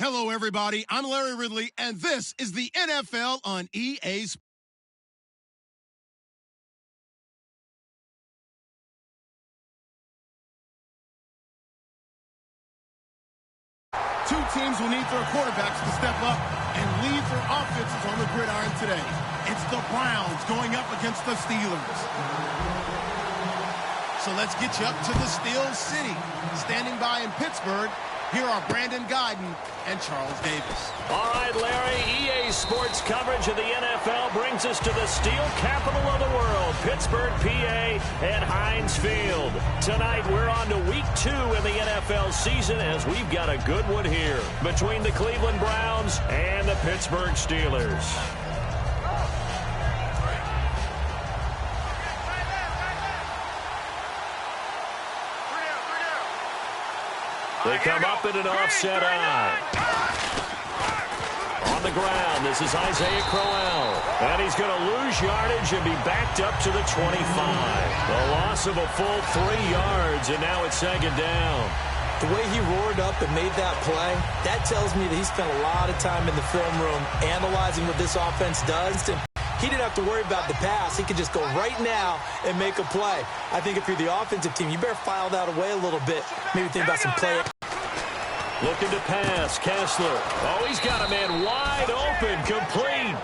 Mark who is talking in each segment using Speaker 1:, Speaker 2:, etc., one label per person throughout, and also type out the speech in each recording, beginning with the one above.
Speaker 1: Hello, everybody. I'm Larry Ridley, and this is the NFL on EA Sports. Two teams will need their quarterbacks to step up and lead their offenses on the gridiron today. It's the Browns going up against the Steelers. So let's get you up to the Steel City. Standing by in Pittsburgh, here are Brandon Guyton and Charles Davis.
Speaker 2: All right, Larry, EA Sports coverage of the NFL brings us to the steel capital of the world, Pittsburgh, PA, at Heinz Field. Tonight, we're on to week 2 in the NFL season as we've got a good one here between the Cleveland Browns and the Pittsburgh Steelers. They come up in an offset eye. On the ground, this is Isaiah Crowell. And he's going to lose yardage and be backed up to the 25. A loss of a full 3 yards, and now it's second down.
Speaker 3: The way he roared up and made that play, that tells me that he spent a lot of time in the film room analyzing what this offense does. And he didn't have to worry about the pass. He could just go right now and make a play. I think if you're the offensive team, you better file that away a little bit. Maybe think about some play.
Speaker 2: Looking to pass, Kessler. Oh, he's got a man wide open, complete.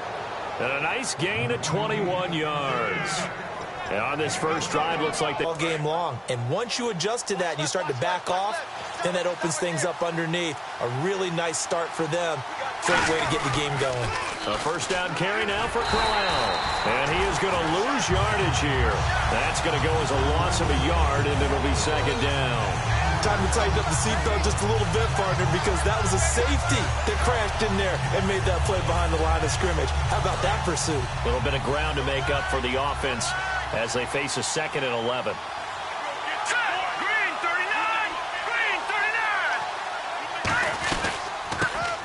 Speaker 2: And a nice gain of 21 yards. And on this first drive, looks like
Speaker 3: all game long. And once you adjust to that and you start to back off, then that opens things up underneath. A really nice start for them. Great way to get the game going.
Speaker 2: A first down carry now for Crowell. And he is going to lose yardage here. That's going to go as a loss of a yard, and it'll be second down.
Speaker 3: Time to tighten up the seatbelt just a little bit, partner, because that was a safety that crashed in there and made that play behind the line of scrimmage. How about that pursuit?
Speaker 2: A little bit of ground to make up for the offense as they face a 2nd and 11.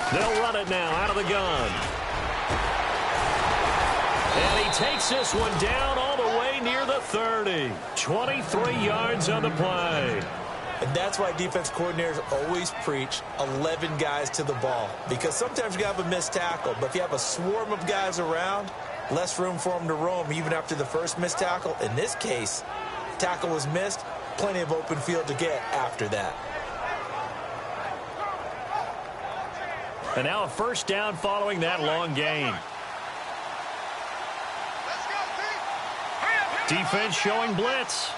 Speaker 2: They'll run it now out of the gun. And he takes this one down all the way near the 30. 23 yards on the play.
Speaker 3: And that's why defense coordinators always preach 11 guys to the ball. Because sometimes you have a missed tackle, but if you have a swarm of guys around, less room for them to roam even after the first missed tackle. In this case, tackle was missed, plenty of open field to get after that.
Speaker 2: And now a first down following that long gain. Defense showing blitz.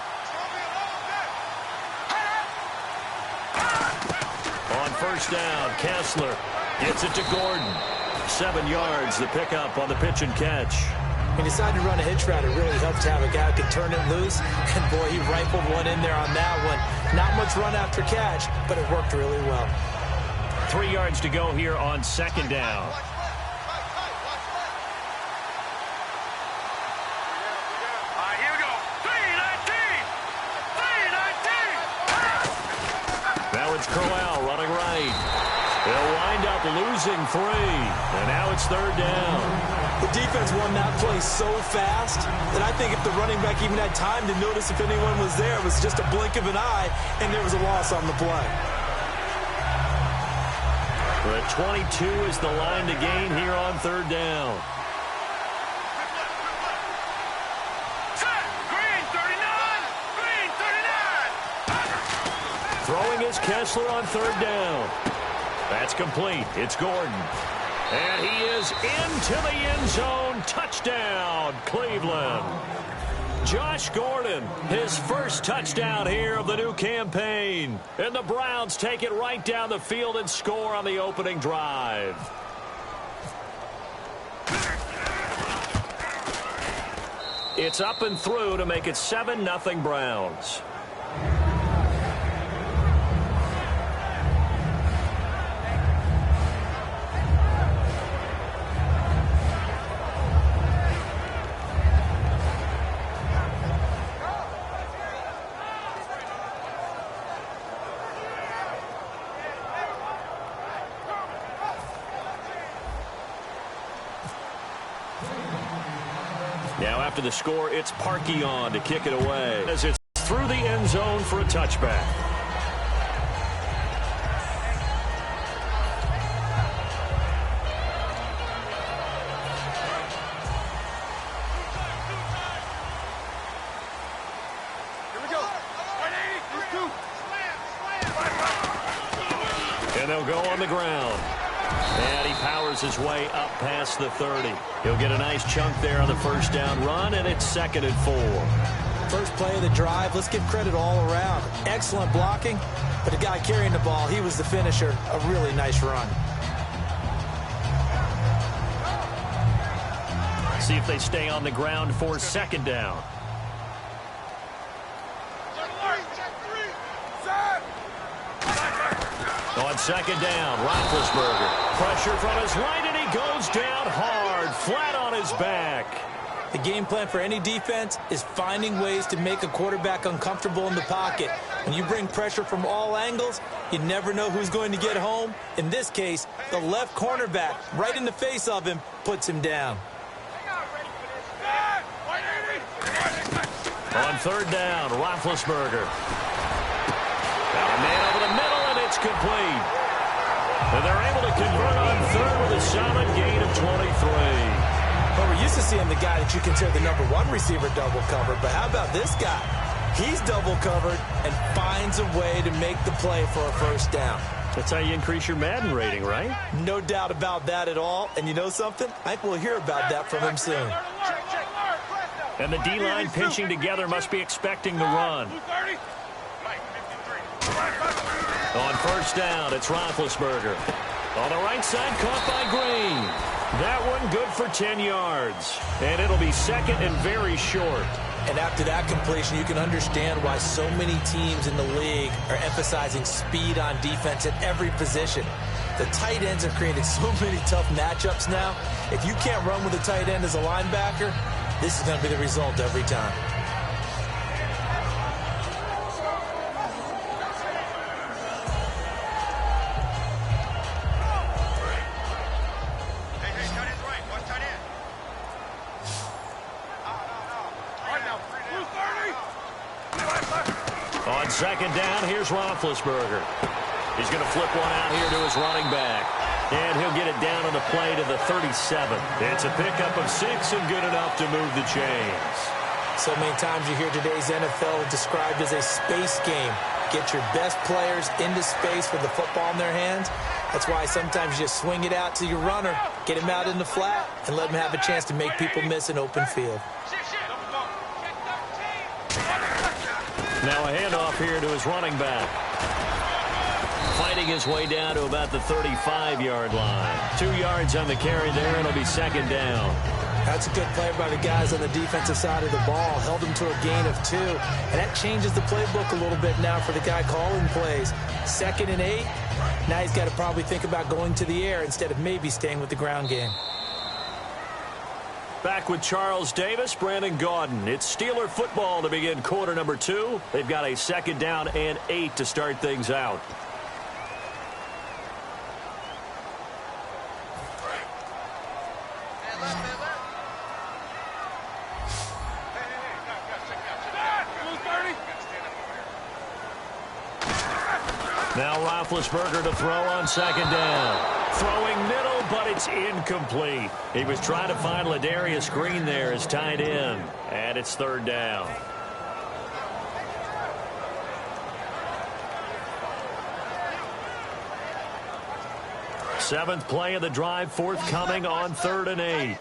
Speaker 2: On first down, Kessler gets it to Gordon. 7 yards, the pickup on the pitch and catch.
Speaker 3: He decided to run a hitch route. It really helped to have a guy who could turn it loose. And, boy, he rifled one in there on that one. Not much run after catch, but it worked really well.
Speaker 2: 3 yards to go here on second down. Now it's Crowell running right. They'll wind up losing 3. And now it's third down.
Speaker 3: The defense won that play so fast that I think if the running back even had time to notice if anyone was there, it was just a blink of an eye, and there was a loss on the play.
Speaker 2: But 22 is the line to gain here on third down. Throwing is Kessler on third down. That's complete. It's Gordon. And he is into the end zone. Touchdown, Cleveland. Josh Gordon, his first touchdown here of the new campaign. And the Browns take it right down the field and score on the opening drive. It's up and through to make it 7-0 Browns. Now after the score, it's Parkey on to kick it away as it's through the end zone for a touchback. He'll go on the ground. And he powers his way up past the 30. He'll get a nice chunk there on the first down run, and it's 2nd and 4.
Speaker 3: First play of the drive, let's give credit all around. Excellent blocking, but the guy carrying the ball, he was the finisher. A really nice run.
Speaker 2: See if they stay on the ground for 2nd down. On 2nd down, Roethlisberger. Pressure from his right, and he goes down hard, flat on his back.
Speaker 3: The game plan for any defense is finding ways to make a quarterback uncomfortable in the pocket. When you bring pressure from all angles, you never know who's going to get home. In this case, the left cornerback, right in the face of him, puts him down.
Speaker 2: On 3rd down, Roethlisberger. A man over the middle, and it's complete. And they're able to convert on 3rd with a solid gain of 23.
Speaker 3: Well, we're used to seeing the guy that you consider the #1 receiver double covered, but how about this guy? He's double covered and finds a way to make the play for a first down.
Speaker 2: That's how you increase your Madden rating, right?
Speaker 3: No doubt about that at all. And you know something? I think we'll hear about that from him soon.
Speaker 2: And the D-line pinching together must be expecting the run. On 1st down, it's Roethlisberger. On the right side, caught by Green. That one good for 10 yards. And it'll be 2nd and very short.
Speaker 3: And after that completion, you can understand why so many teams in the league are emphasizing speed on defense at every position. The tight ends have created so many tough matchups now. If you can't run with a tight end as a linebacker, this is going to be the result every time.
Speaker 2: On 2nd down, here's Roethlisberger. He's going to flip one out here to his running back. And he'll get it down on the play to the 37. It's a pickup of 6 and good enough to move the chains.
Speaker 3: So many times you hear today's NFL described as a space game. Get your best players into space with the football in their hands. That's why sometimes you just swing it out to your runner, get him out in the flat, and let him have a chance to make people miss an open field.
Speaker 2: Now a handoff here to his running back. Fighting his way down to about the 35-yard line. 2 yards on the carry there, and it'll be 2nd down.
Speaker 3: That's a good play by the guys on the defensive side of the ball. Held him to a gain of 2. And that changes the playbook a little bit now for the guy calling plays. 2nd and 8. Now he's got to probably think about going to the air instead of maybe staying with the ground game.
Speaker 2: Back with Charles Davis, Brandon Gaudin. It's Steeler football to begin quarter number 2. They've got a 2nd down and 8 to start things out. Now Roethlisberger to throw on 2nd down. Throwing middle, but it's incomplete. He was trying to find Ladarius Green there as tight end. And it's 3rd down. Seventh play of the drive, forthcoming on 3rd and 8.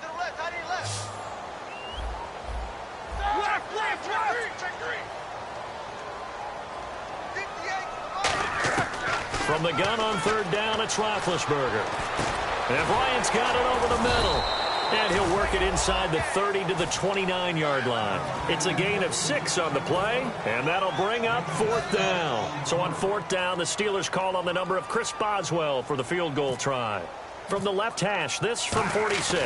Speaker 2: From the gun on 3rd down, it's Roethlisberger. And Bryant's got it over the middle. And he'll work it inside the 30 to the 29-yard line. It's a gain of 6 on the play, and that'll bring up 4th down. So on 4th down, the Steelers call on the number of Chris Boswell for the field goal try. From the left hash, this from 46.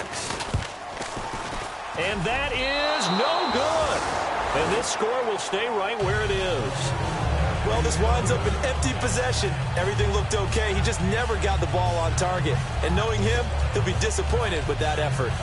Speaker 2: And that is no good. And this score will stay right where it is.
Speaker 3: Well, this winds up an empty possession. Everything looked okay. He just never got the ball on target. And knowing him, he'll be disappointed with that effort.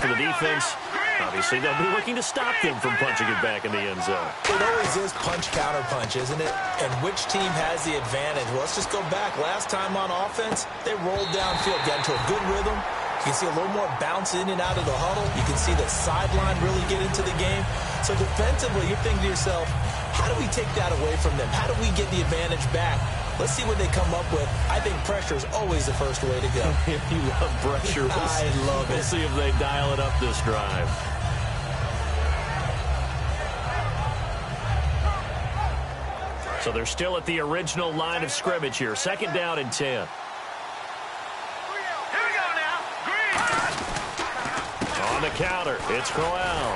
Speaker 2: For the defense, obviously they'll be looking to stop them from punching it back in the end zone.
Speaker 3: It always is punch-counter-punch, isn't it? And which team has the advantage? Well, let's just go back. Last time on offense, they rolled downfield, got into a good rhythm. You can see a little more bounce in and out of the huddle. You can see the sideline really get into the game. So defensively, you're thinking to yourself, How do we take that away from them? How do we get the advantage back? Let's see what they come up with. I think pressure is always the first way to go.
Speaker 2: You love pressure.
Speaker 3: I love it.
Speaker 2: We'll see if they dial it up this drive. So they're still at the original line of scrimmage here. 2nd down and 10.
Speaker 4: Here we go now. Green.
Speaker 2: On the counter, it's Crowell.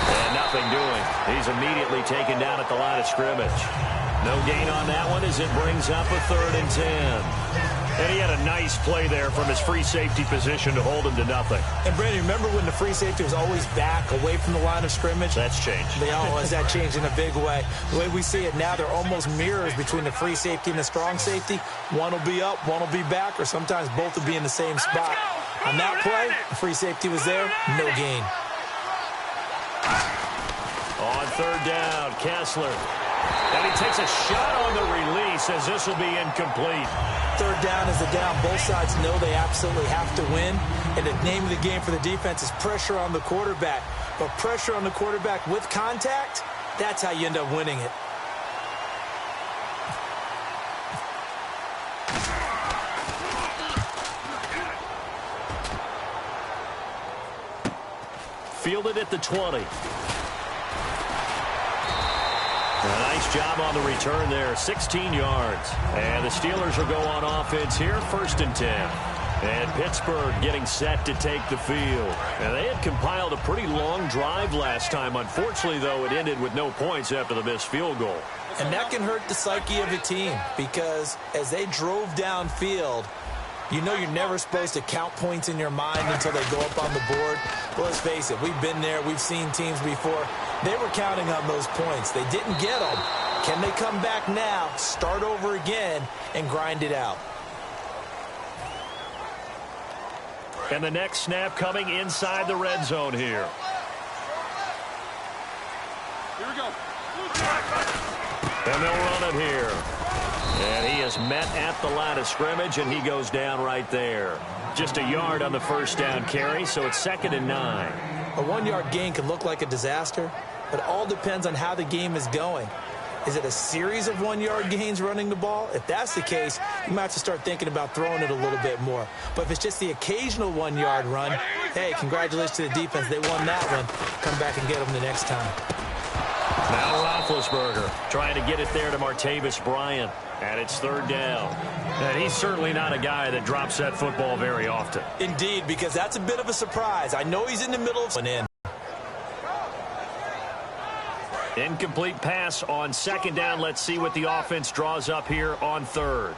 Speaker 2: And nothing doing. He's immediately taken down at the line of scrimmage. No gain on that one as it brings up a 3rd and 10. And he had a nice play there from his free safety position to hold him to nothing.
Speaker 3: And, Brandon, remember when the free safety was always back away from the line of scrimmage?
Speaker 2: That's changed.
Speaker 3: They always that changed in a big way. The way we see it now, they're almost mirrors between the free safety and the strong safety. One will be up, one will be back, or sometimes both will be in the same spot. On that play, the free safety was there, no gain.
Speaker 2: On 3rd down, Kessler. And he takes a shot on the release as this will be incomplete.
Speaker 3: 3rd down is the down. Both sides know they absolutely have to win. And the name of the game for the defense is pressure on the quarterback. But pressure on the quarterback with contact, that's how you end up winning it.
Speaker 2: Fielded at the 20. A nice job on the return there, 16 yards. And the Steelers will go on offense here, 1st and 10. And Pittsburgh getting set to take the field. And they had compiled a pretty long drive last time. Unfortunately, though, it ended with no points after the missed field goal.
Speaker 3: And that can hurt the psyche of a team because as they drove downfield, you know you're never supposed to count points in your mind until they go up on the board. Well, let's face it, we've been there. We've seen teams before. They were counting on those points. They didn't get them. Can they come back now, start over again, and grind it out?
Speaker 2: And the next snap coming inside the red zone here.
Speaker 4: Here we go.
Speaker 2: And they'll run it here. And he is met at the line of scrimmage, and he goes down right there. Just a yard on the 1st down carry, so it's 2nd and 9.
Speaker 3: A 1-yard gain can look like a disaster, but it all depends on how the game is going. Is it a series of 1-yard gains running the ball? If that's the case, you might have to start thinking about throwing it a little bit more. But if it's just the occasional 1-yard run, hey, congratulations to the defense. They won that one. Come back and get them the next time.
Speaker 2: Now Roethlisberger trying to get it there to Martavis Bryant. And it's 3rd down. And he's certainly not a guy that drops that football very often.
Speaker 3: Indeed, because that's a bit of a surprise. I know he's in the middle of an end.
Speaker 2: Incomplete pass on 2nd down. Let's see what the offense draws up here on 3rd.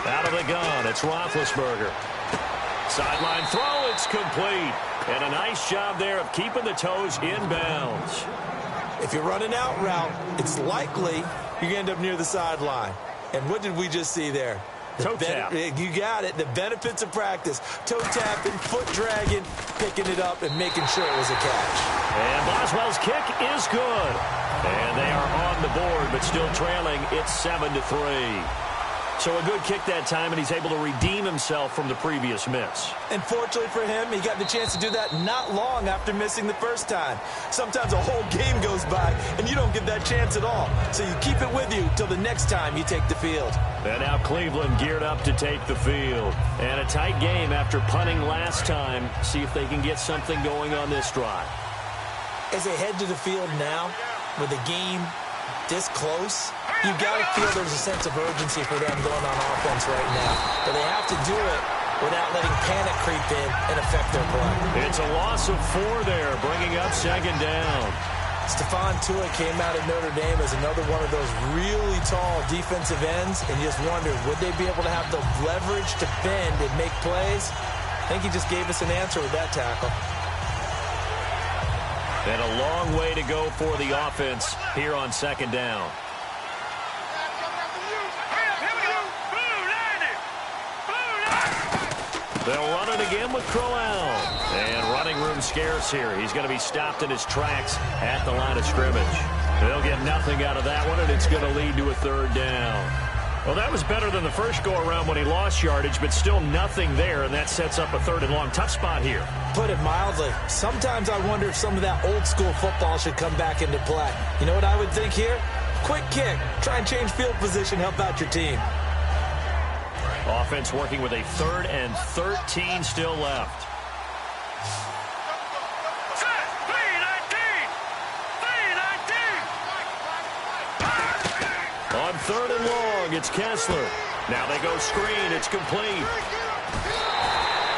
Speaker 2: Out of the gun, it's Roethlisberger. Sideline throw, it's complete. And a nice job there of keeping the toes in bounds.
Speaker 3: If you're running out route, it's likely you're going to end up near the sideline. And what did we just see there?
Speaker 2: Toe tap.
Speaker 3: You got it. The benefits of practice. Toe tapping, foot dragging, picking it up, and making sure it was a catch.
Speaker 2: And Boswell's kick is good. And they are on the board, but still trailing. It's 7-3. So a good kick that time, and he's able to redeem himself from the previous miss.
Speaker 3: And fortunately for him, he got the chance to do that not long after missing the first time. Sometimes a whole game goes by, and you don't get that chance at all. So you keep it with you till the next time you take the field.
Speaker 2: And now Cleveland geared up to take the field. And a tight game after punting last time. See if they can get something going on this drive.
Speaker 3: As they head to the field now, with the game this close, you got to feel there's a sense of urgency for them going on offense right now. But they have to do it without letting panic creep in and affect their play.
Speaker 2: It's a loss of 4 there, bringing up 2nd down.
Speaker 3: Stephon Tua came out of Notre Dame as another one of those really tall defensive ends, and you just wondered, would they be able to have the leverage to bend and make plays? I think he just gave us an answer with that tackle.
Speaker 2: And a long way to go for the offense here on 2nd down. They'll run it again with Crowell. And running room scarce here. He's going to be stopped in his tracks at the line of scrimmage. They'll get nothing out of that one, and it's going to lead to a 3rd down. Well, that was better than the first go-around when he lost yardage, but still nothing there, and that sets up a 3rd and long. Tough spot here.
Speaker 3: Put it mildly. Sometimes I wonder if some of that old-school football should come back into play. You know what I would think here? Quick kick. Try and change field position. Help out your team.
Speaker 2: Offense working with a 3rd and 13 still left. On 3rd and long, it's Kessler. Now they go screen. It's complete.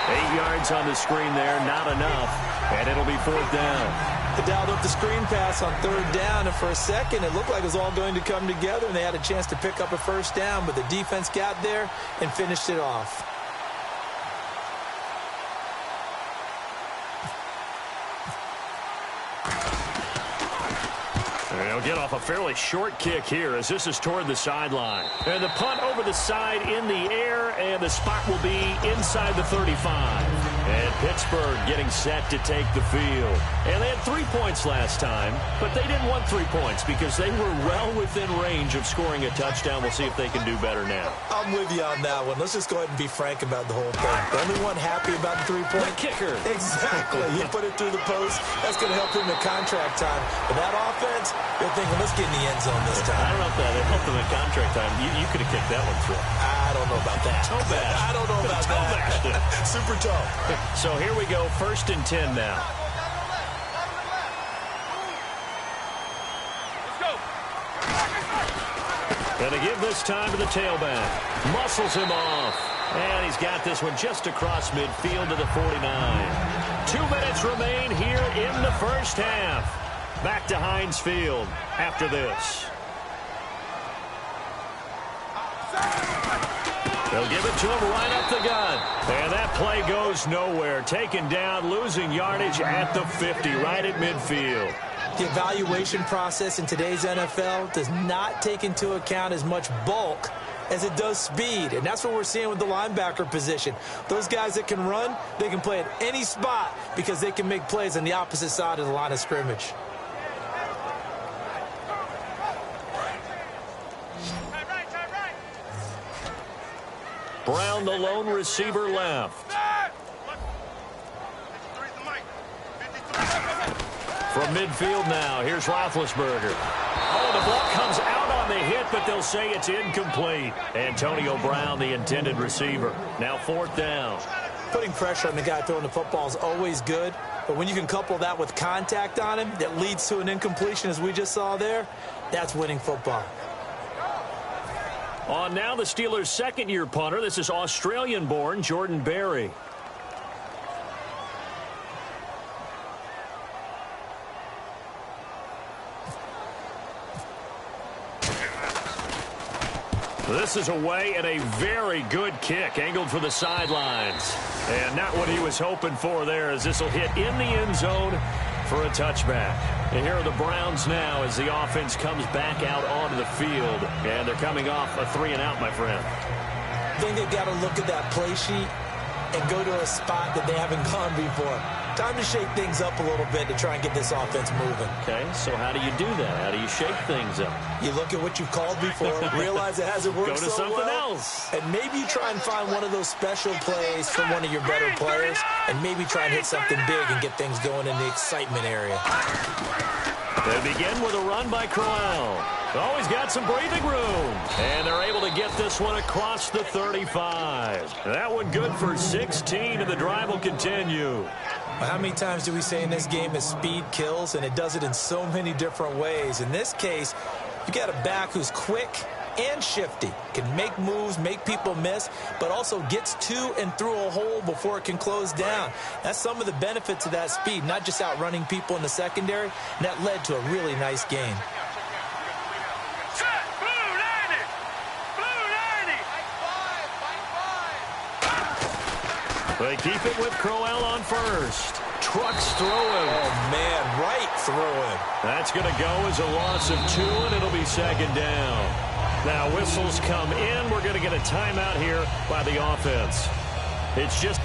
Speaker 2: 8 yards on the screen there, not enough. And it'll be 4th down.
Speaker 3: They dialed up the screen pass on 3rd down, and for a second, it looked like it was all going to come together, and they had a chance to pick up a 1st down, but the defense got there and finished it off.
Speaker 2: They'll get off a fairly short kick here as this is toward the sideline. And the punt over the side in the air, and the spot will be inside the 35. And Pittsburgh getting set to take the field. And they had 3 points last time, but they didn't want 3 points because they were well within range of scoring a touchdown. We'll see if they can do better now.
Speaker 3: I'm with you on that one. Let's just go ahead and be frank about the whole thing. The only one happy about the 3-point.
Speaker 2: The kicker.
Speaker 3: Exactly. He put it through the post. That's going to help him in contract time. But that offense, they're thinking, let's get in the end zone this time.
Speaker 2: I don't know if that helped him in contract time. You could have kicked that one through.
Speaker 3: I don't know about that.
Speaker 2: Toe bash.
Speaker 3: I don't know about that. Super toe.
Speaker 2: So here we go, 1st and 10 now.
Speaker 4: Let's go.
Speaker 2: Gonna give this time to the tailback. Muscles him off. And he's got this one just across midfield to the 49. 2 minutes remain here in the first half. Back to Heinz Field after this. They'll give it to him right up the gut. And that play goes nowhere. Taken down, losing yardage at the 50, right at midfield.
Speaker 3: The evaluation process in today's NFL does not take into account as much bulk as it does speed. And that's what we're seeing with the linebacker position. Those guys that can run, they can play at any spot because they can make plays on the opposite side of the line of scrimmage.
Speaker 2: Brown, the lone receiver, left. From midfield now, here's Roethlisberger. Oh, the ball comes out on the hit, but they'll say it's incomplete. Antonio Brown, the intended receiver. Now 4th down.
Speaker 3: Putting pressure on the guy throwing the football is always good, but when you can couple that with contact on him that leads to an incompletion, as we just saw there, that's winning football.
Speaker 2: On now the Steelers' 2nd-year punter. This is Australian-born Jordan Berry. This is away and a very good kick angled for the sidelines. And not what he was hoping for there as this will hit in the end zone for a touchback. And here are the Browns now as the offense comes back out onto the field. And they're coming off a 3-and-out, my friend.
Speaker 3: I think they've got to look at that play sheet and go to a spot that they haven't gone before. Time to shake things up a little bit to try and get this offense moving.
Speaker 2: Okay, so how do you do that? How do you shake things up?
Speaker 3: You look at what you've called before, realize it hasn't worked
Speaker 2: Go to
Speaker 3: so
Speaker 2: something
Speaker 3: well,
Speaker 2: else.
Speaker 3: and maybe you try and find one of those special plays from one of your better players, and maybe try and hit something big and get things going in the excitement area.
Speaker 2: They begin with a run by Crowell. Oh, he's got some breathing room. And they're able to get this one across the 35. That one good for 16, and the drive will continue.
Speaker 3: Well, how many times do we say in this game that speed kills, and it does it in so many different ways? In this case, you got a back who's quick and shifty, can make moves, make people miss, but also gets to and through a hole before it can close down. That's some of the benefits of that speed, not just outrunning people in the secondary, and that led to a really nice game.
Speaker 2: They keep it with Crowell on first. Trucks through him.
Speaker 3: Oh, man, right through him.
Speaker 2: That's going to go as a loss of 2, and it'll be 2nd down. Now whistles come in. We're going to get a timeout here by the offense. It's just...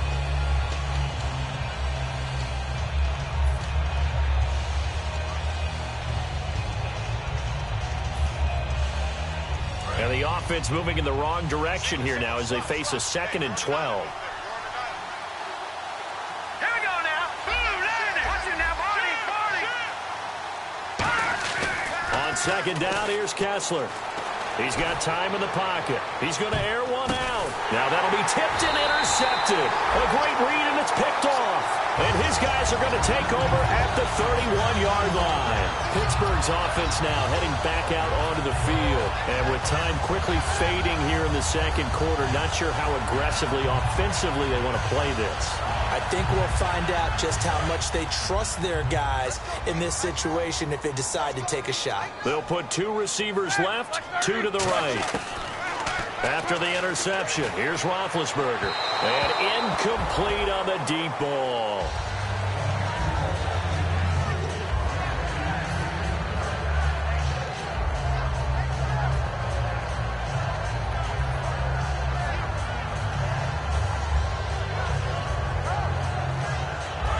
Speaker 2: And And the offense moving in the wrong direction here now as they face a 2nd and 12.
Speaker 4: Here we go now. Watch it now, Barney.
Speaker 2: On 2nd down, here's Kessler. He's got time in the pocket. He's going to air one out. Now that'll be tipped and intercepted. A great read, and it's picked off. And his guys are going to take over at the 31-yard line. Pittsburgh's offense now heading back out onto the field. And with time quickly fading here in the 2nd quarter, not sure how aggressively, offensively they want to play this.
Speaker 3: I think we'll find out just how much they trust their guys in this situation if they decide to take a shot.
Speaker 2: They'll put 2 receivers left, 2 to the right. After the interception, here's Roethlisberger. And incomplete on the deep ball.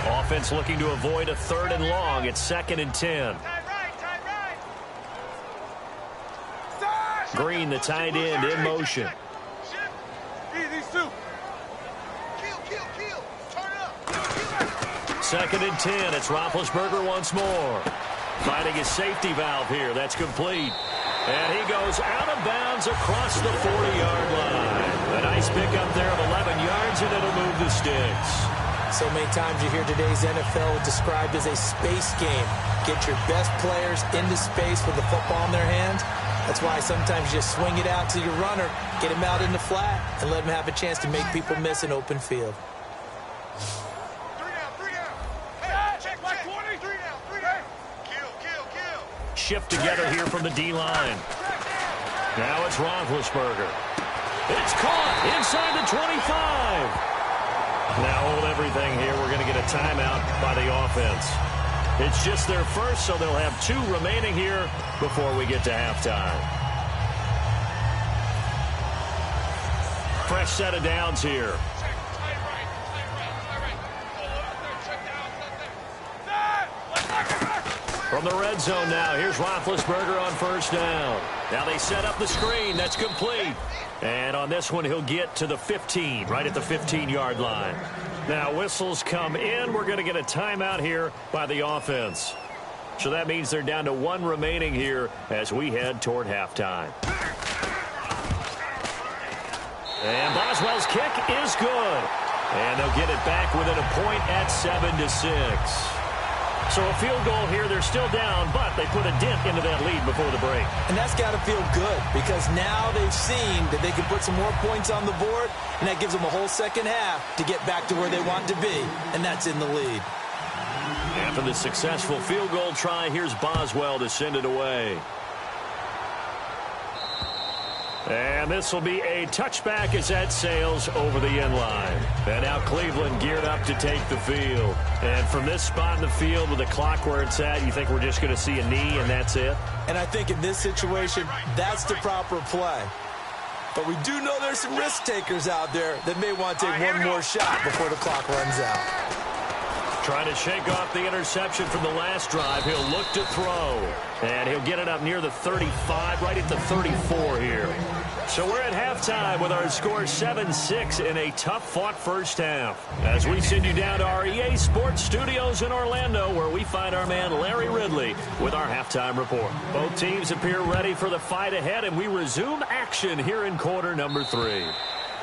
Speaker 2: Offense looking to avoid a 3rd and long. It's 2nd and 10. Green, the tight end, in motion.
Speaker 4: These two.
Speaker 2: 2nd and 10. It's Roethlisberger once more. Finding his safety valve here. That's complete. And he goes out of bounds across the 40-yard line. A nice pickup there of 11 yards, and it'll move the sticks.
Speaker 3: So many times you hear today's NFL described as a space game. Get your best players into space with the football in their hands. That's why sometimes you just swing it out to your runner, get him out in the flat, and let him have a chance to make people miss an open field.
Speaker 4: 3 down. Hey, check, 20. 3 down. Kill.
Speaker 2: Shift together here from the D-line. Now it's Roethlisberger. It's caught inside the 25. Now hold everything here. We're going to get a timeout by the offense. It's just their first, so they'll have 2 remaining here before we get to halftime. Fresh set of downs here. From the red zone now, here's Roethlisberger on 1st down. Now they set up the screen. That's complete. And on this one, he'll get to the 15, right at the 15-yard line. Now whistles come in. We're going to get a timeout here by the offense. So that means they're down to 1 remaining here as we head toward halftime. And Boswell's kick is good. And they'll get it back within a point at 7-6. So a field goal here. They're still down, but they put a dent into that lead before the break.
Speaker 3: And that's got to feel good because now they've seen that they can put some more points on the board, and that gives them a whole 2nd half to get back to where they want to be, and that's in the lead.
Speaker 2: After the successful field goal try, here's Boswell to send it away. And this will be a touchback as that sails over the end line. And now Cleveland geared up to take the field. And from this spot in the field with the clock where it's at, you think we're just going to see a knee and that's it?
Speaker 3: And I think in this situation, that's the proper play. But we do know there's some risk takers out there that may want to take one more shot before the clock runs out.
Speaker 2: Trying to shake off the interception from the last drive. He'll look to throw. And he'll get it up near the 35, right at the 34 here. So we're at halftime with our score 7-6 in a tough-fought first half. As we send you down to our EA Sports Studios in Orlando, where we find our man Larry Ridley with our halftime report. Both teams appear ready for the fight ahead, and we resume action here in quarter number 3.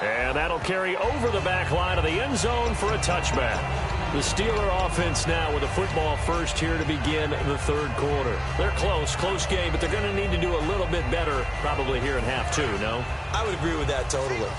Speaker 2: And that'll carry over the back line of the end zone for a touchback. The Steeler offense now with a football first here to begin the 3rd quarter. They're close game, but they're going to need to do a little bit better probably here in half 2, no?
Speaker 3: I would agree with that totally.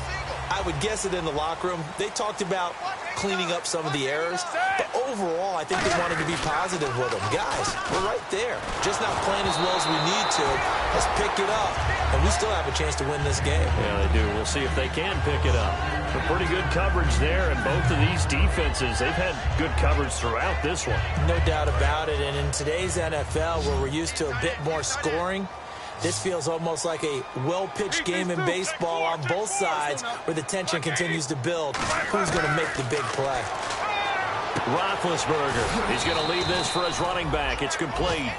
Speaker 3: I would guess that in the locker room, they talked about cleaning up some of the errors, but overall, I think they wanted to be positive with them. Guys, we're right there. Just not playing as well as we need to. Let's pick it up, and we still have a chance to win this game.
Speaker 2: Yeah, they do. We'll see if they can pick it up. Some pretty good coverage there, and both of these defenses, they've had good coverage throughout this one.
Speaker 3: No doubt about it, and in today's NFL, where we're used to a bit more scoring, this feels almost like a well-pitched game in baseball on both sides where the tension continues to build. Who's going to make the big play?
Speaker 2: Roethlisberger, he's going to leave this for his running back. It's complete.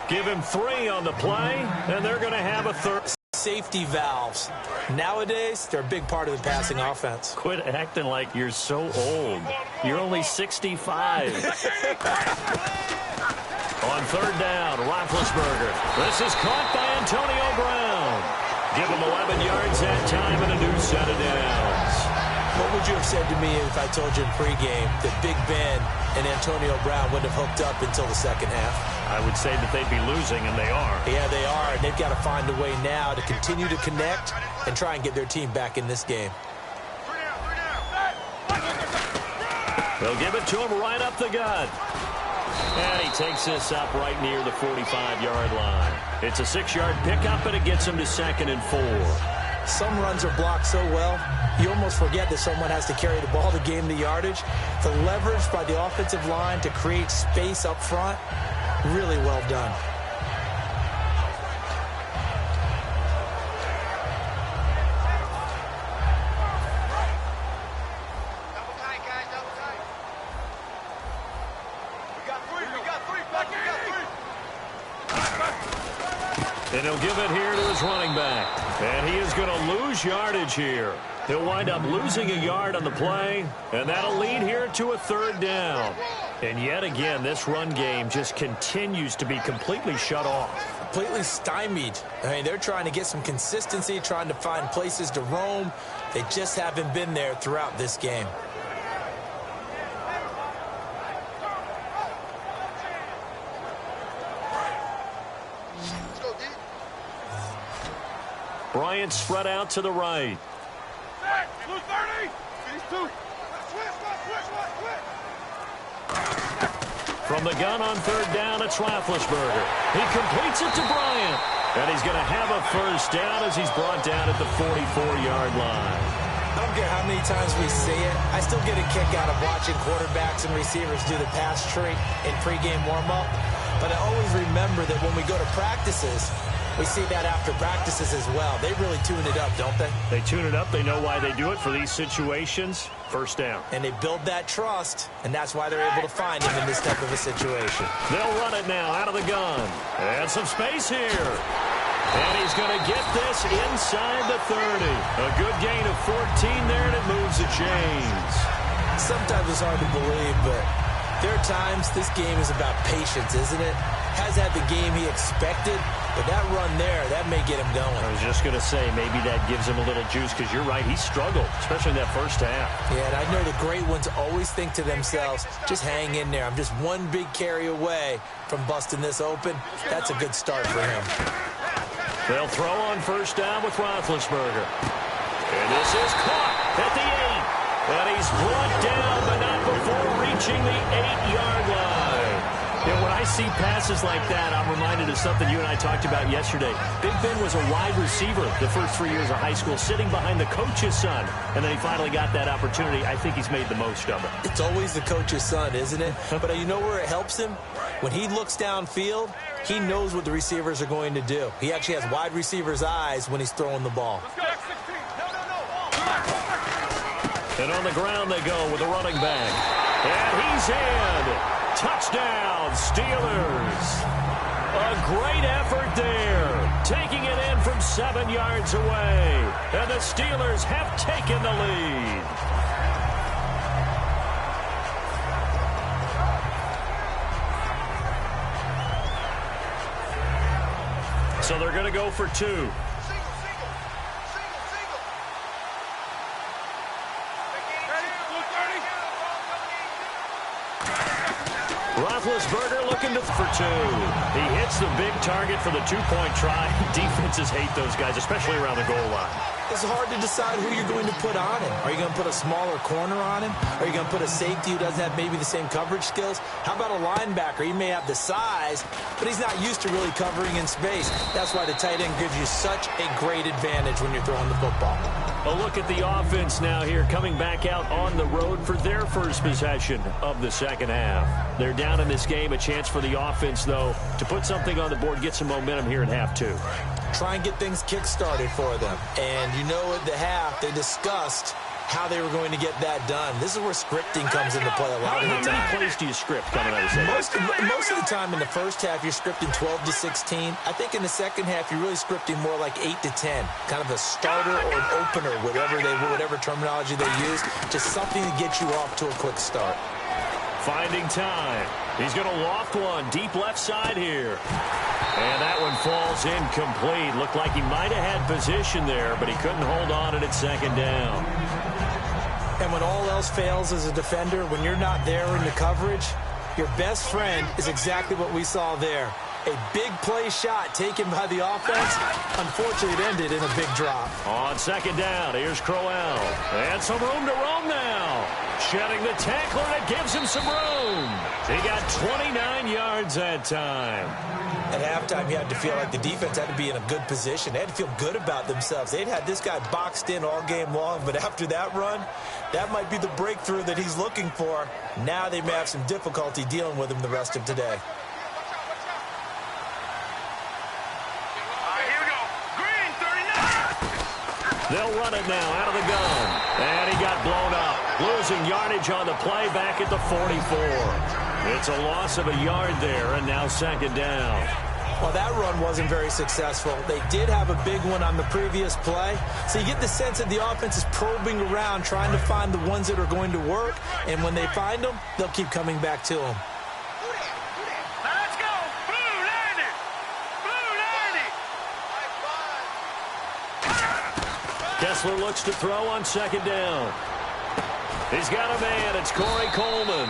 Speaker 2: Give him 3 on the play, and they're going to have a third.
Speaker 3: safety valves. Nowadays, they're a big part of the passing offense.
Speaker 2: Quit acting like you're so old. You're only 65. On third down, Roethlisberger. This is caught by Antonio Brown. Give him 11 yards that time and a new set of downs.
Speaker 3: What would you have said to me if I told you in pregame that Big Ben and Antonio Brown wouldn't have hooked up until the second half?
Speaker 2: I would say that they'd be losing, and they are.
Speaker 3: Yeah, they are, and they've got to find a way now to continue to connect and try and get their team back in this game.
Speaker 2: They'll give it to him right up the gut. And he takes this up right near the 45-yard line. It's a 6-yard pickup, and it gets him to 2nd and 4.
Speaker 3: Some runs are blocked so well, you almost forget that someone has to carry the ball to gain the yardage. The leverage by the offensive line to create space up front, really well done.
Speaker 4: Double tight, guys, double tight. We got three, back, we got three.
Speaker 2: And he'll give it here to his running back. And he is going to lose yardage here. He'll wind up losing a yard on the play, and that'll lead here to a 3rd down. And yet again, this run game just continues to be completely shut off.
Speaker 3: Completely stymied. I mean, they're trying to get some consistency, trying to find places to roam. They just haven't been there throughout this game.
Speaker 4: Let's go, D.
Speaker 2: Bryant spread out to the right.
Speaker 4: Blue 30. These two. Switch.
Speaker 2: From the gun on 3rd down, it's Roethlisberger. He completes it to Bryant. And he's going to have a 1st down as he's brought down at the 44-yard line.
Speaker 3: I don't care how many times we see it. I still get a kick out of watching quarterbacks and receivers do the pass tree in pregame warm-up. But I always remember that when we go to practices, we see that after practices as well. They really tune it up, don't they?
Speaker 2: They tune it up. They know why they do it for these situations. 1st down.
Speaker 3: And they build that trust, and that's why they're able to find him in this type of a situation.
Speaker 2: They'll run it now out of the gun. And some space here. And he's going to get this inside the 30. A good gain of 14 there, and it moves the chains.
Speaker 3: Sometimes it's hard to believe, but there are times this game is about patience, isn't it? Has had the game he expected, but that run there, that may get him going.
Speaker 2: I was just going to say, maybe that gives him a little juice, because you're right, he struggled, especially in that 1st half.
Speaker 3: Yeah, and I know the great ones always think to themselves, just hang in there. I'm just one big carry away from busting this open. That's a good start for him.
Speaker 2: They'll throw on 1st down with Roethlisberger. And this is caught at the 8. And he's brought down, but not before reaching the 8-yard line. And when I see passes like that, I'm reminded of something you and I talked about yesterday. Big Ben was a wide receiver the first 3 years of high school, sitting behind the coach's son. And then he finally got that opportunity. I think he's made the most of it.
Speaker 3: It's always the coach's son, isn't it? But you know where it helps him? When he looks downfield, he knows what the receivers are going to do. He actually has wide receivers' eyes when he's throwing the ball.
Speaker 2: And on the ground they go with a running back. And he's in. Touchdown, Steelers. A great effort there. Taking it in from 7 yards away. And the Steelers have taken the lead. So they're going to go for 2. Roethlisberger looking for 2. He hits the big target for the 2-point try. Defenses hate those guys, especially around the goal line.
Speaker 3: It's hard to decide who you're going to put on him. Are you going to put a smaller corner on him? Are you going to put a safety who doesn't have maybe the same coverage skills? How about a linebacker? He may have the size, but he's not used to really covering in space. That's why the tight end gives you such a great advantage when you're throwing the football.
Speaker 2: A look at the offense now here, coming back out on the road for their first possession of the second half. They're down in this game. A chance for the offense, though, to put something on the board, get some momentum here in half 2.
Speaker 3: Try and get things kick-started for them. And you know at the half, they discussed how they were going to get that done. This is where scripting comes into play a lot of the time.
Speaker 2: How many plays do you script coming out of the
Speaker 3: Most of the time in the first half, you're scripting 12 to 16. I think in the second half, you're really scripting more like 8 to 10. Kind of a starter or an opener, whatever terminology they use. Just something to get you off to a quick start.
Speaker 2: Finding time. He's going to loft one deep left side here. And that one falls incomplete. Looked like he might have had position there, but he couldn't hold on at second down.
Speaker 3: And when all else fails as a defender, when you're not there in the coverage, your best friend is exactly what we saw there. A big play shot taken by the offense. Unfortunately, it ended in a big drop.
Speaker 2: On second down, here's Crowell. And some room to roam now. Shedding the tackler, and it gives him some room. He got 29 yards that time.
Speaker 3: At halftime, you had to feel like the defense had to be in a good position. They had to feel good about themselves. They'd had this guy boxed in all game long, but after that run, that might be the breakthrough that he's looking for. Now they may have some difficulty dealing with him the rest of today.
Speaker 2: They'll run it now out of the gun. And he got blown up. Losing yardage on the play back at the 44. It's a loss of a yard there, and now second down.
Speaker 3: Well, that run wasn't very successful. They did have a big one on the previous play. So you get the sense that the offense is probing around, trying to find the ones that are going to work. And when they find them, they'll keep coming back to them.
Speaker 4: Let's go. Blue 90. Blue 90.
Speaker 2: Kessler looks to throw on second down. He's got a man. It's Corey Coleman.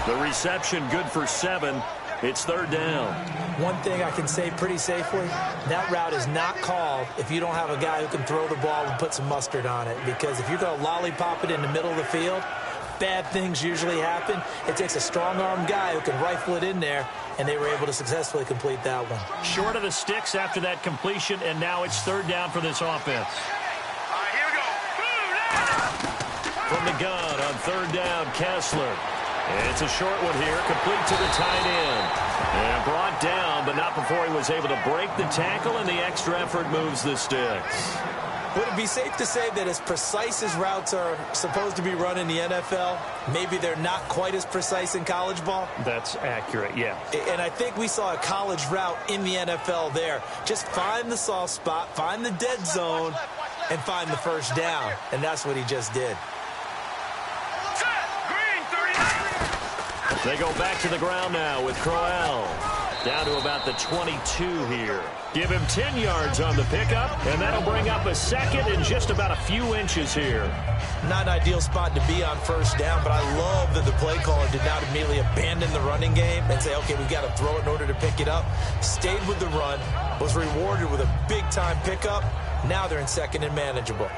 Speaker 2: The reception good for 7. It's third down.
Speaker 3: One thing I can say pretty safely, that route is not called if you don't have a guy who can throw the ball and put some mustard on it. Because if you're going to lollipop it in the middle of the field, bad things usually happen. It takes a strong-arm guy who can rifle it in there, and they were able to successfully complete that one.
Speaker 2: Short of the sticks after that completion, and now it's third down for this offense.
Speaker 4: Here we go. Blue 90.
Speaker 2: From the gun on third down, Kessler. And it's a short one here, complete to the tight end. And brought down, but not before he was able to break the tackle, and the extra effort moves the sticks.
Speaker 3: Would it be safe to say that as precise as routes are supposed to be run in the NFL, maybe they're not quite as precise in college ball?
Speaker 2: That's accurate, yeah.
Speaker 3: And I think we saw a college route in the NFL there. Just find the soft spot, find the dead zone, and find the first down. And that's what he just did.
Speaker 2: They go back to the ground now with Crowell. Down to about the 22 here. Give him 10 yards on the pickup, and that'll bring up a second in just about a few inches here.
Speaker 3: Not an ideal spot to be on first down, but I love that the play caller did not immediately abandon the running game and say, okay, we've got to throw it in order to pick it up. Stayed with the run, was rewarded with a big-time pickup. Now they're in second and manageable.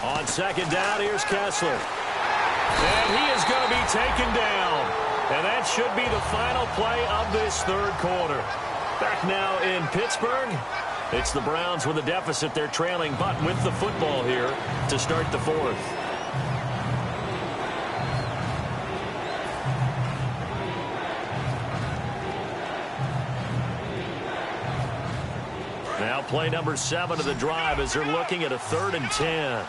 Speaker 2: On second down, here's Kessler. And he is going to be taken down. And that should be the final play of this third quarter. Back now in Pittsburgh. It's the Browns with a deficit. They're trailing, but with the football here to start the fourth. Now play number 7 of the drive as they're looking at a 3rd and 10.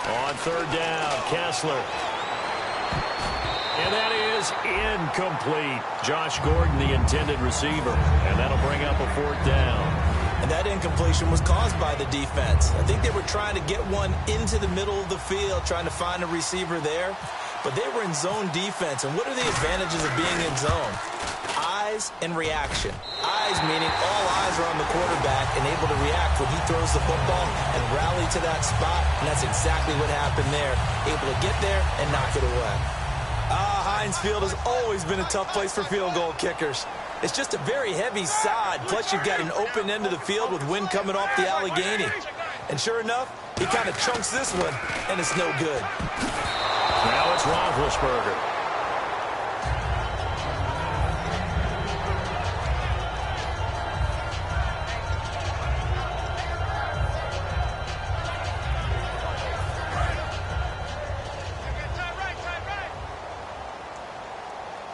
Speaker 2: On third down, Kessler. And that is incomplete. Josh Gordon, the intended receiver. And that'll bring up a 4th down.
Speaker 3: And that incompletion was caused by the defense. I think they were trying to get one into the middle of the field, trying to find a receiver there. But they were in zone defense. And what are the advantages of being in zone? Eyes and reaction. Eyes meaning all eyes are on the quarterback and able to react when he throws the football and rally to that spot. And that's exactly what happened there. Able to get there and knock it away. Heinz Field has always been a tough place for field goal kickers. It's just a very heavy sod. Plus, you've got an open end of the field with wind coming off the Allegheny. And sure enough, he kind of chunks this one, and it's no good.
Speaker 2: Now it's Roethlisberger.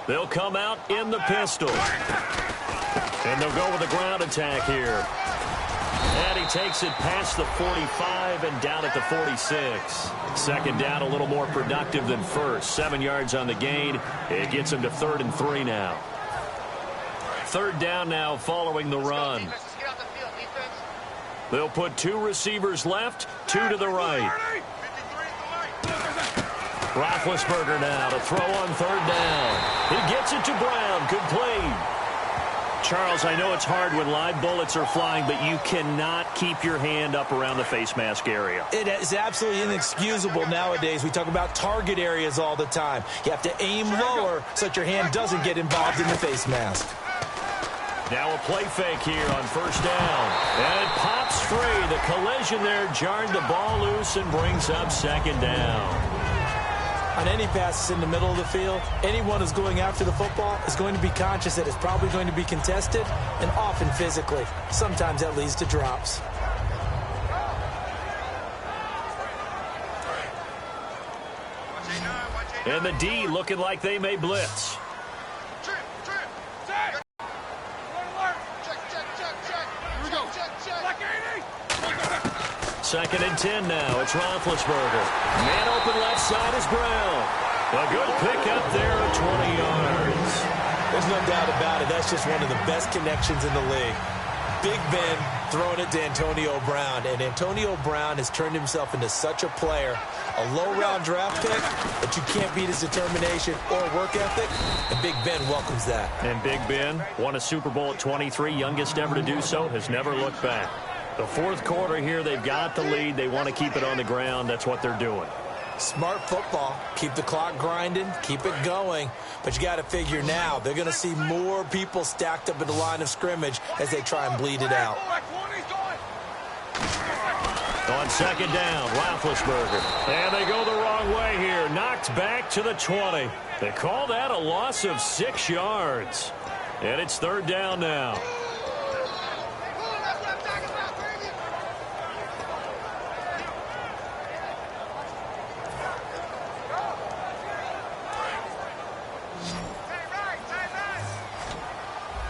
Speaker 2: They'll come out in the pistol. And they'll go with a ground attack here. And he takes it past the 45 and down at the 46. Second down, a little more productive than first. 7 yards on the gain. It gets him to 3rd and 3 now. Third down now following the run. They'll put 2 receivers left, 2 to the right. Roethlisberger now to throw on 3rd down. He gets it to Brown, complete. Charles, I know it's hard when live bullets are flying, but you cannot keep your hand up around the face mask area.
Speaker 3: It is absolutely inexcusable nowadays. We talk about target areas all the time. You have to aim lower so that your hand doesn't get involved in the face mask.
Speaker 2: Now a play fake here on 1st down. And it pops free. The collision there jarred the ball loose and brings up 2nd down.
Speaker 3: On any passes in the middle of the field, anyone who's going after the football is going to be conscious that it's probably going to be contested, and often physically. Sometimes that leads to drops.
Speaker 2: And the D looking like they may blitz. Second and 10 now. It's Roethlisberger. Man open left side is Brown. A good pickup there at 20 yards.
Speaker 3: There's no doubt about it. That's just one of the best connections in the league. Big Ben throwing it to Antonio Brown. And Antonio Brown has turned himself into such a player. A low-round draft pick, but you can't beat his determination or work ethic. And Big Ben welcomes that.
Speaker 2: And Big Ben won a Super Bowl at 23. Youngest ever to do so. Has never looked back. The 4th quarter here, they've got the lead. They want to keep it on the ground. That's what they're doing.
Speaker 3: Smart football. Keep the clock grinding. Keep it going. But you got to figure now, they're going to see more people stacked up in the line of scrimmage as they try and bleed it out.
Speaker 2: On 2nd down, Roethlisberger. And they go the wrong way here. Knocked back to the 20. They call that a loss of 6 yards. And it's 3rd down now.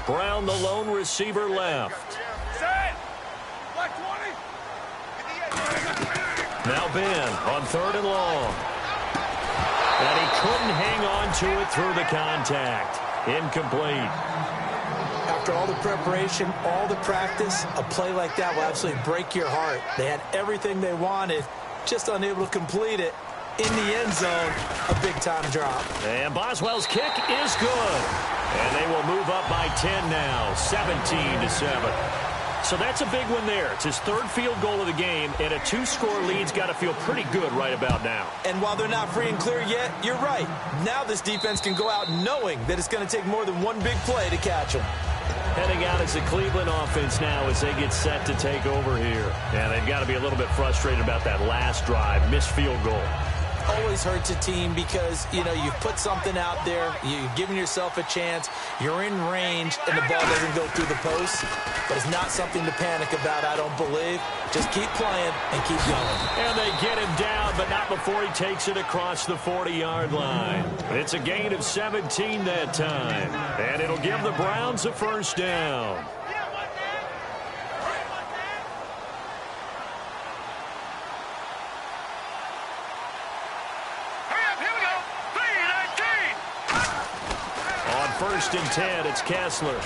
Speaker 2: Brown, the lone receiver, left. Now Ben on 3rd and long. And he couldn't hang on to it through the contact. Incomplete.
Speaker 3: After all the preparation, all the practice, a play like that will absolutely break your heart. They had everything they wanted, just unable to complete it. In the end zone, a big-time drop.
Speaker 2: And Boswell's kick is good. And they will move up by 10 now, 17-7. So that's a big one there. It's his 3rd field goal of the game, and a 2-score lead's got to feel pretty good right about now.
Speaker 3: And while they're not free and clear yet, you're right. Now this defense can go out knowing that it's going to take more than one big play to catch them.
Speaker 2: Heading out is the Cleveland offense now as they get set to take over here. And they've got to be a little bit frustrated about that last drive, missed field goal.
Speaker 3: Always hurts a team because, you know, you've put something out there, you've given yourself a chance, you're in range, and the ball doesn't go through the post. But it's not something to panic about, I don't believe. Just keep playing and keep going.
Speaker 2: And they get him down, but not before he takes it across the 40-yard line. It's a gain of 17 that time. And it'll give the Browns a 1st down. On 1st and 10, it's Kessler.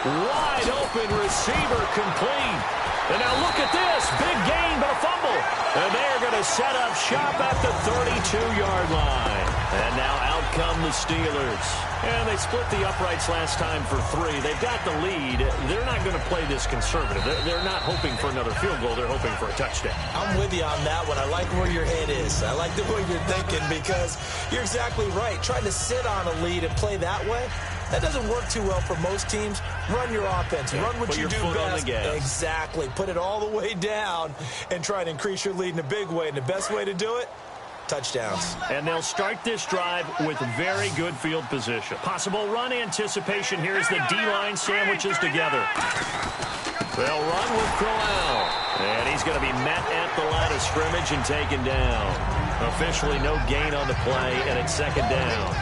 Speaker 2: Wide open receiver complete. And now look at this. Big gain, but a fumble. And they're going to set up shop at the 32-yard line. And now out come the Steelers. And they split the uprights last time for 3. They've got the lead. They're not going to play this conservative. They're not hoping for another field goal. They're hoping for a touchdown.
Speaker 3: I'm with you on that one. I like where your head is. I like the way you're thinking because you're exactly right. Trying to sit on a lead and play that way, that doesn't work too well for most teams. Run your offense. Run what you do best. Exactly. Put it all the way down and try to increase your lead in a big way. And the best way to do it, touchdowns.
Speaker 2: And they'll start this drive with very good field position. Possible run anticipation here as the D-line sandwiches together. They'll run with Crowell. And he's going to be met at the line of scrimmage and taken down. Officially no gain on the play, and it's 2nd down.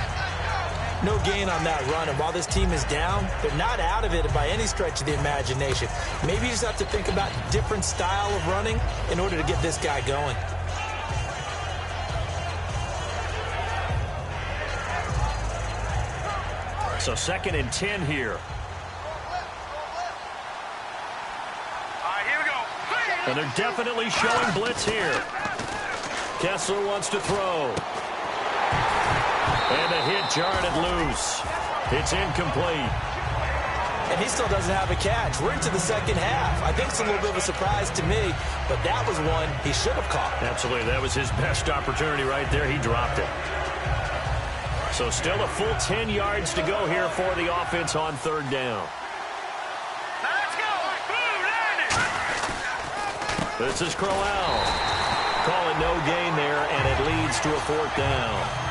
Speaker 3: No gain on that run, and while this team is down, they're not out of it by any stretch of the imagination. Maybe you just have to think about a different style of running in order to get this guy going.
Speaker 2: So 2nd and 10 here.
Speaker 4: All right, here we go.
Speaker 2: And they're definitely showing blitz here. Kessler wants to throw. And the hit jarred it loose. It's incomplete.
Speaker 3: And he still doesn't have a catch. We're into the second half. I think it's a little bit of a surprise to me, but that was one he should have caught.
Speaker 2: Absolutely. That was his best opportunity right there. He dropped it. So still a full 10 yards to go here for the offense on 3rd down.
Speaker 4: Let's go. Boom, land it.
Speaker 2: This is Crowell. Call it no gain there, and it leads to a 4th down.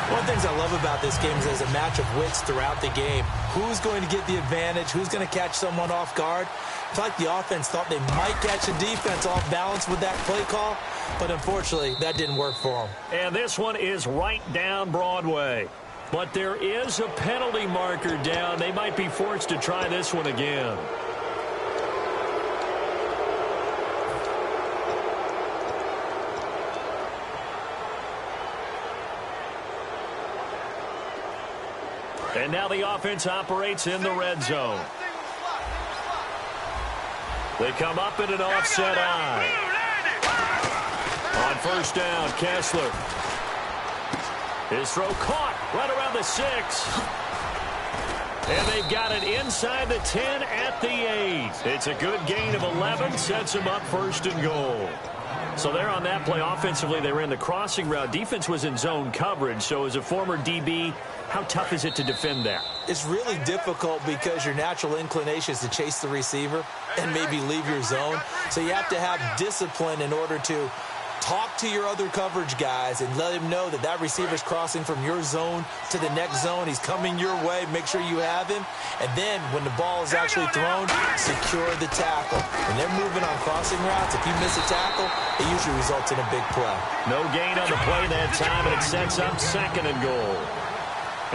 Speaker 3: One of the things I love about this game is there's a match of wits throughout the game. Who's going to get the advantage? Who's going to catch someone off guard? I feel like the offense thought they might catch the defense off balance with that play call, but unfortunately, that didn't work for them.
Speaker 2: And this one is right down Broadway. But there is a penalty marker down. They might be forced to try this one again. And now the offense operates in the red zone. They come up in an offset eye. On 1st down, Kessler. His throw caught right around the 6. And they've got it inside the 10 at the 8. It's a good gain of 11, sets them up 1st and goal. So there on that play, offensively, they ran the crossing route. Defense was in zone coverage, so as a former DB, how tough is it to defend that?
Speaker 3: It's really difficult because your natural inclination is to chase the receiver and maybe leave your zone. So you have to have discipline in order to talk to your other coverage guys and let him know that that receiver's crossing from your zone to the next zone. He's coming your way. Make sure you have him. And then when the ball is actually thrown, secure the tackle. When they're moving on crossing routes, if you miss a tackle, it usually results in a big play.
Speaker 2: No gain on the play that time, and it sets up 2nd and goal.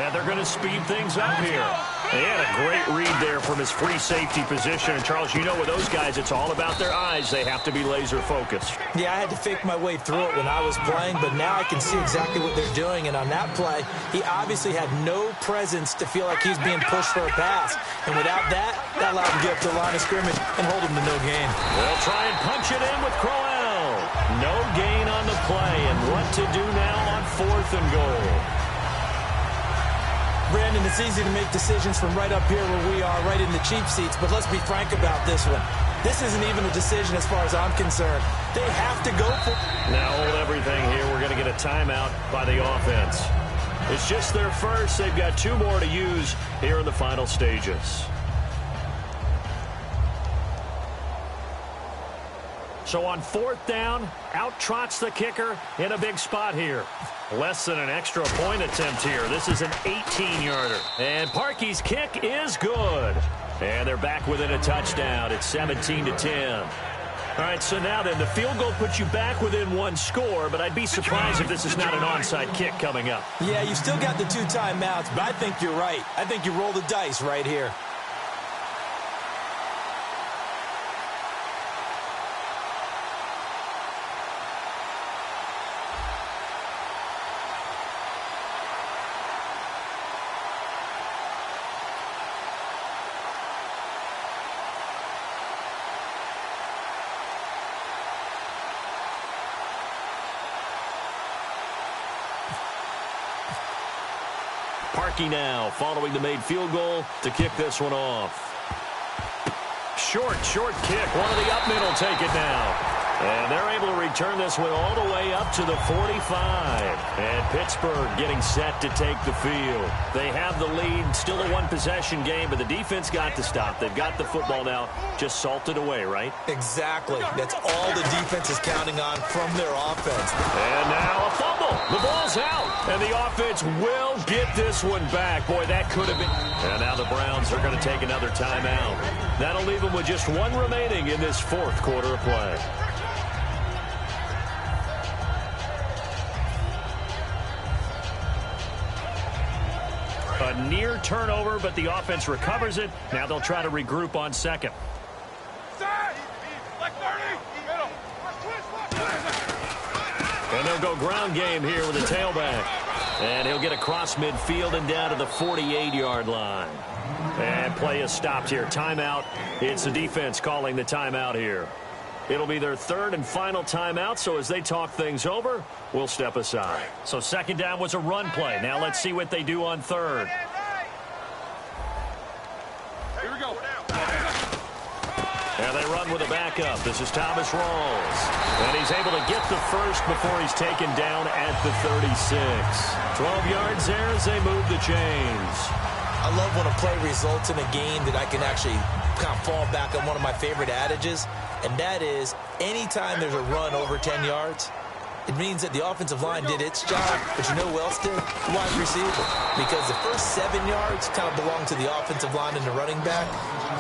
Speaker 2: And they're going to speed things up here. They had a great read there from his free safety position. And, Charles, you know with those guys, it's all about their eyes. They have to be laser-focused.
Speaker 3: Yeah, I had to fake my way through it when I was playing, but now I can see exactly what they're doing. And on that play, he obviously had no presence to feel like he's being pushed for a pass. And without that, that allowed him to get up to the line of scrimmage and hold him to no gain.
Speaker 2: They'll try and punch it in with Crowell. No gain on the play. And what to do now on 4th and goal?
Speaker 3: Brandon, it's easy to make decisions from right up here where we are, right in the cheap seats, but let's be frank about this one. This isn't even a decision as far as I'm concerned. They have to go for...
Speaker 2: Now hold everything here. We're going to get a timeout by the offense. It's just their first. They've got 2 more to use here in the final stages. So on 4th down, out trots the kicker in a big spot here. Less than an extra point attempt here. This is an 18-yarder. And Parkey's kick is good. And they're back within a touchdown. It's 17-10. All right, so now then, the field goal puts you back within 1 score, but I'd be surprised if this is not an onside kick coming up.
Speaker 3: Yeah, you still got the 2 timeouts, but I think you're right. I think you roll the dice right here.
Speaker 2: Parkey now following the made field goal to kick this one off. Short kick. One of the up middle take it now. And they're able to return this one all the way up to the 45. And Pittsburgh getting set to take the field. They have the lead. Still a 1-possession game, but the defense got to stop. They've got the football now. Just salted away, right?
Speaker 3: Exactly. That's all the defense is counting on from their offense.
Speaker 2: And now a fumble. The ball's out. And the offense will get this one back. Boy, that could have been. And now the Browns are going to take another timeout. That'll leave them with just 1 remaining in this 4th quarter of play. A near turnover, but the offense recovers it. Now they'll try to regroup on second. And they'll go ground game here with a tailback. And he'll get across midfield and down to the 48-yard line. And play is stopped here. Timeout. It's the defense calling the timeout here. It'll be their third and final timeout, so as they talk things over, we'll step aside. So second down was a run play. Now let's see what they do on third.
Speaker 4: Here we go.
Speaker 2: And they run with a backup. This is Thomas Rawls. And he's able to get the first before he's taken down at the 36. 12 yards there as they move the chains.
Speaker 3: I love when a play results in a gain that I can actually kind of fall back on one of my favorite adages, and that is anytime there's a run over 10 yards, it means that the offensive line did its job, but you know who else did? The wide receiver. Because the first 7 yards kind of belong to the offensive line and the running back.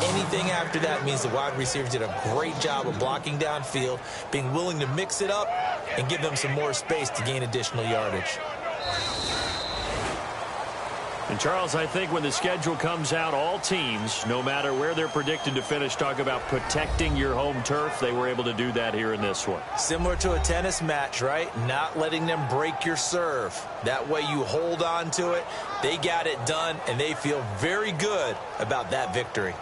Speaker 3: Anything after that means the wide receivers did a great job of blocking downfield, being willing to mix it up, and give them some more space to gain additional yardage.
Speaker 2: And, Charles, I think when the schedule comes out, all teams, no matter where they're predicted to finish, talk about protecting your home turf. They were able to do that here in this one.
Speaker 3: Similar to a tennis match, right? Not letting them break your serve. That way you hold on to it. They got it done, and they feel very good about that victory.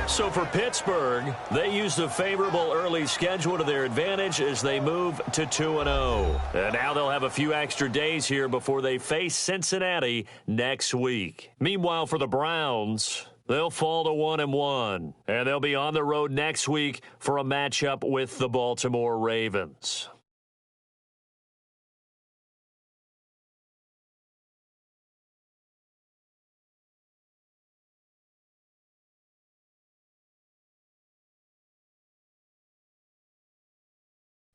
Speaker 2: So for Pittsburgh, they use the favorable early schedule to their advantage as they move to 2-0. And now they'll have a few extra days here before they face Cincinnati next week. Meanwhile, for the Browns, they'll fall to 1-1. And they'll be on the road next week for a matchup with the Baltimore Ravens.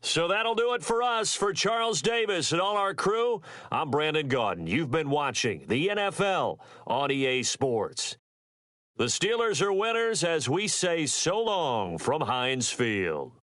Speaker 2: So that'll do it for us. For Charles Davis and all our crew, I'm Brandon Gaudin. You've been watching the NFL on EA Sports. The Steelers are winners as we say so long from Heinz Field.